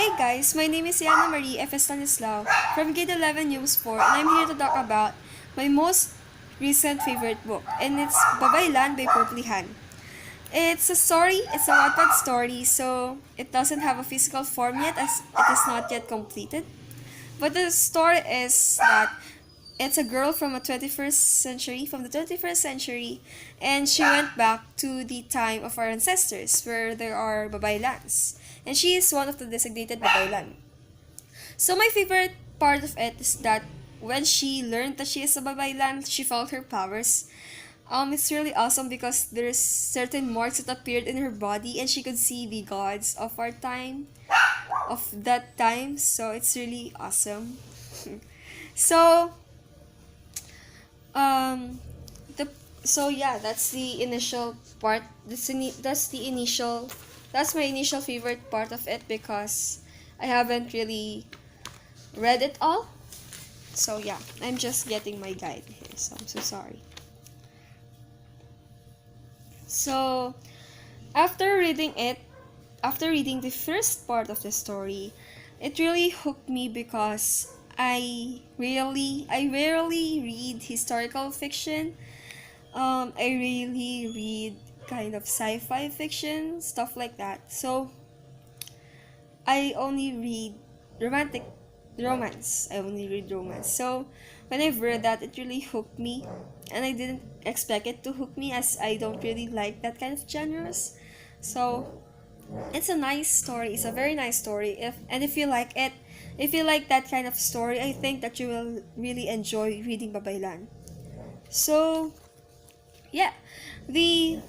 Hey guys, my name is Yana Marie F. Estanislao from grade 11 Humss 4, and I'm here to talk about my most recent favorite book, and it's Babaylan by Purplihan. It's a story, it's a Wattpad story, so it doesn't have a physical form yet as it is not yet completed. But the story is that it's a girl from the 21st century, and she went back to the time of our ancestors where there are Babaylans. And she is one of the designated Babaylan. So my favorite part of it is that when she learned that she is a Babaylan, she felt her powers. It's really awesome because there's certain marks that appeared in her body and she could see the gods of our time, of that time. So it's really awesome. So um the so yeah, that's the initial part. That's my initial favorite part of it because I haven't really read it all. So yeah, I'm just getting my guide here, so I'm so sorry. So after reading it, after reading the first part of the story, it really hooked me because I rarely read historical fiction. I really read kind of sci-fi fiction, stuff like that. So I only read romantic romance. I only read romance. So when I've read that, it really hooked me, and I didn't expect it to hook me as I don't really like that kind of genres. So it's a nice story. It's a very nice story. If you like it, if you like that kind of story, I think that you will really enjoy reading Babaylan. So yeah, the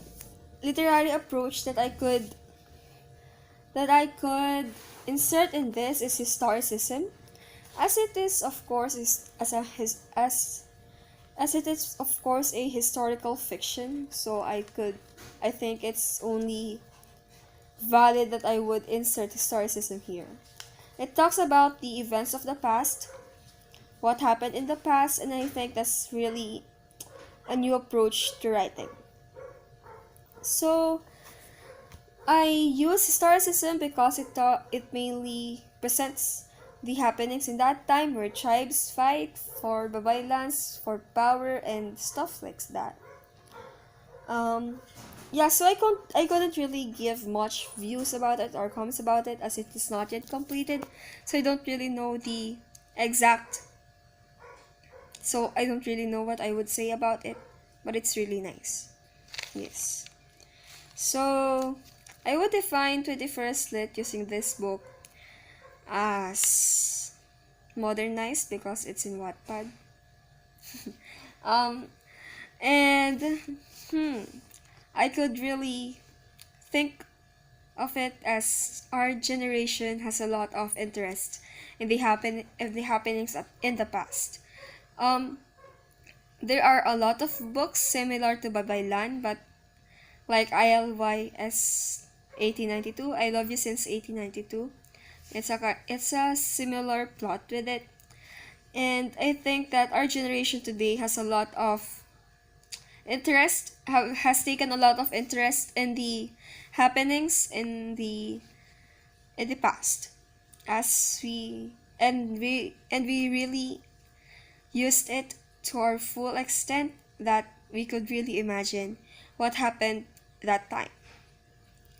literary approach that I could insert in this is historicism, as it is of course is as it is of course a historical fiction. So I think it's only valid that I would insert historicism here. It talks about the events of the past, what happened in the past, and I think that's really a new approach to writing. So I use historicism because it mainly presents the happenings in that time where tribes fight for babaylands, for power, and stuff like that. Um, yeah, so I couldn't really give much views about it or comments about it as it is not yet completed, so exact. I don't really know what I would say about it, but it's really nice. Yes. So I would define 21st Lit using this book as modernized because it's in Wattpad. Um, and hmm, I could really think of it as our generation has a lot of interest in the happenings in the past. Um, there are a lot of books similar to Babaylan, but like ILYS 1892, I Love You Since 1892. It's a similar plot with it, and I think that our generation today has a lot of has taken a lot of interest in the happenings in the past, as we really used it to our full extent that we could really imagine what happened that time.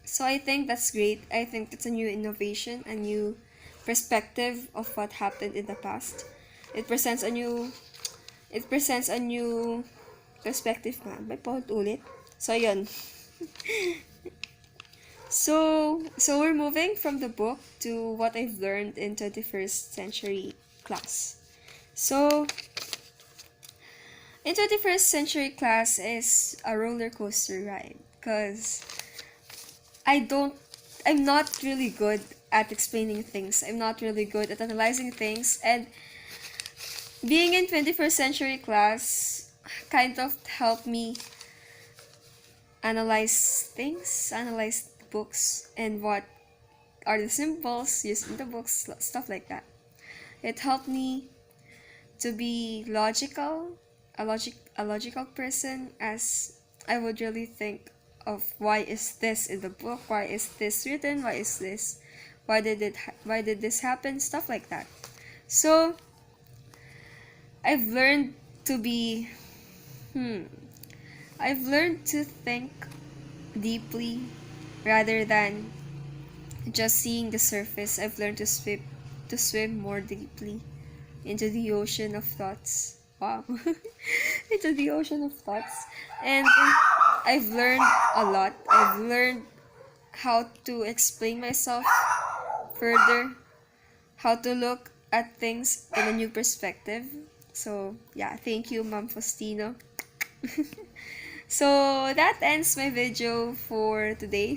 So I think that's great. I think it's a new innovation, a new perspective of what happened in the past. It presents a new it presents a new perspective nga. May paulit ulit. So yun. So we're moving from the book to what I've learned in 21st century class. So in 21st century class is a roller coaster ride because I don't I'm not really good at explaining things. I'm not really good at analyzing things, and being in 21st century class kind of helped me analyze books and what are the symbols used in the books, stuff like that. It helped me to be a logical person, as I would really think of why is this in the book, why is this written, why did this happen, stuff like that. So I've learned to be I've learned to think deeply rather than just seeing the surface. I've learned to swim more deeply into the ocean of thoughts. Wow. Into the ocean of thoughts. And I've learned a lot. I've learned how to explain myself further, how to look at things in a new perspective. So, yeah, thank you, Ma'am Faustino. So, that ends my video for today.